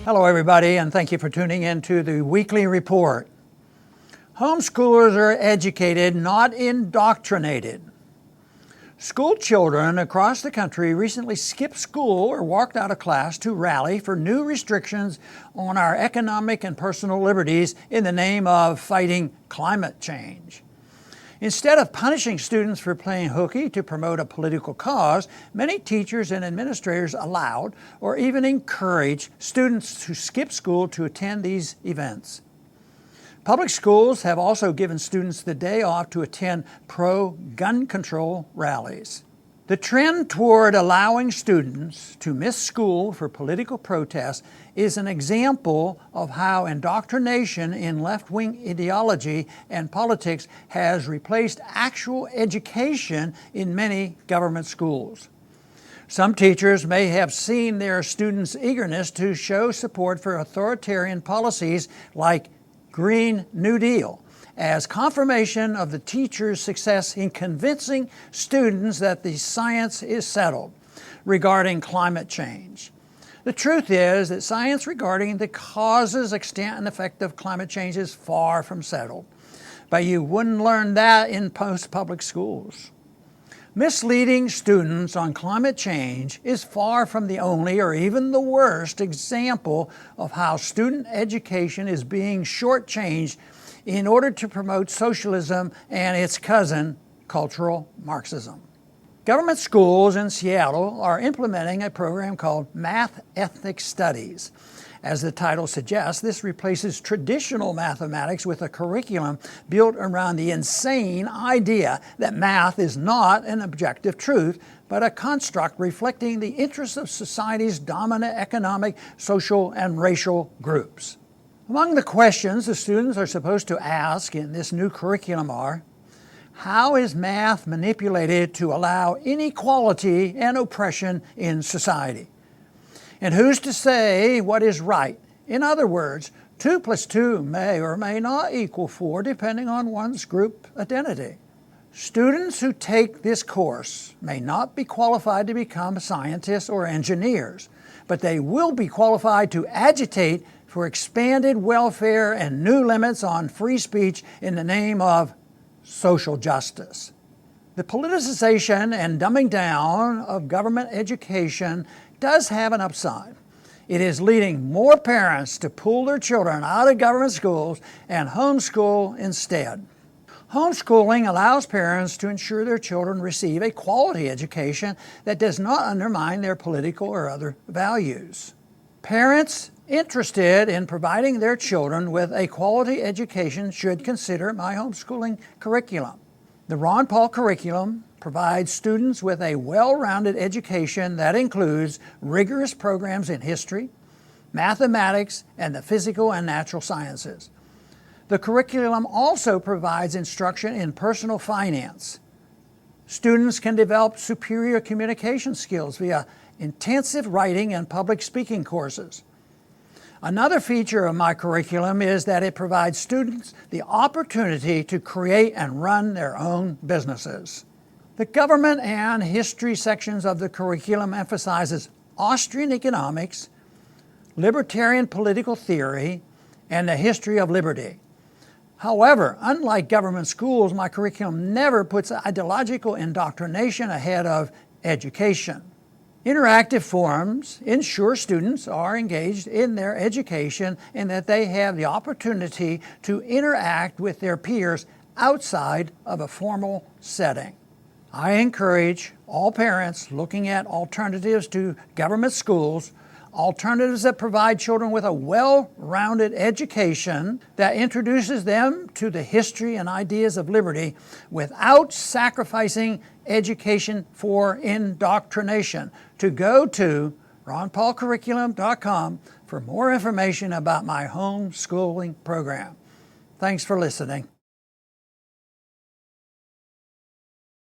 Hello everybody, and thank you for tuning in to the weekly report. Homeschoolers are educated, not indoctrinated. School children across the country recently skipped school or walked out of class to rally for new restrictions on our economic and personal liberties in the name of fighting climate change. Instead of punishing students for playing hooky to promote a political cause, many teachers and administrators allowed or even encouraged students to skip school to attend these events. Public schools have also given students the day off to attend pro-gun control rallies. The trend toward allowing students to miss school for political protests is an example of how indoctrination in left-wing ideology and politics has replaced actual education in many government schools. Some teachers may have seen their students' eagerness to show support for authoritarian policies like Green New Deal as confirmation of the teacher's success in convincing students that the science is settled regarding climate change. The truth is that science regarding the causes, extent, and effect of climate change is far from settled. But you wouldn't learn that in most public schools. Misleading students on climate change is far from the only or even the worst example of how student education is being shortchanged in order to promote socialism and its cousin, cultural Marxism. Government schools in Seattle are implementing a program called Math Ethnic Studies. As the title suggests, this replaces traditional mathematics with a curriculum built around the insane idea that math is not an objective truth, but a construct reflecting the interests of society's dominant economic, social, and racial groups. Among the questions the students are supposed to ask in this new curriculum are, how is math manipulated to allow inequality and oppression in society? And who's to say what is right? In other words, 2 plus 2 may or may not equal 4 depending on one's group identity. Students who take this course may not be qualified to become scientists or engineers, but they will be qualified to agitate for expanded welfare and new limits on free speech in the name of social justice. The politicization and dumbing down of government education does have an upside. It is leading more parents to pull their children out of government schools and homeschool instead. Homeschooling allows parents to ensure their children receive a quality education that does not undermine their political or other values. Parents interested in providing their children with a quality education should consider my homeschooling curriculum. The Ron Paul curriculum provides students with a well-rounded education that includes rigorous programs in history, mathematics, and the physical and natural sciences. The curriculum also provides instruction in personal finance. Students can develop superior communication skills via intensive writing and public speaking courses. Another feature of my curriculum is that it provides students the opportunity to create and run their own businesses. The government and history sections of the curriculum emphasizes Austrian economics, libertarian political theory, and the history of liberty. However, unlike government schools, my curriculum never puts ideological indoctrination ahead of education. Interactive forums ensure students are engaged in their education and that they have the opportunity to interact with their peers outside of a formal setting. I encourage all parents looking at alternatives to government schools, alternatives that provide children with a well-rounded education that introduces them to the history and ideas of liberty without sacrificing education for indoctrination, to go to ronpaulcurriculum.com for more information about my homeschooling program. Thanks for listening.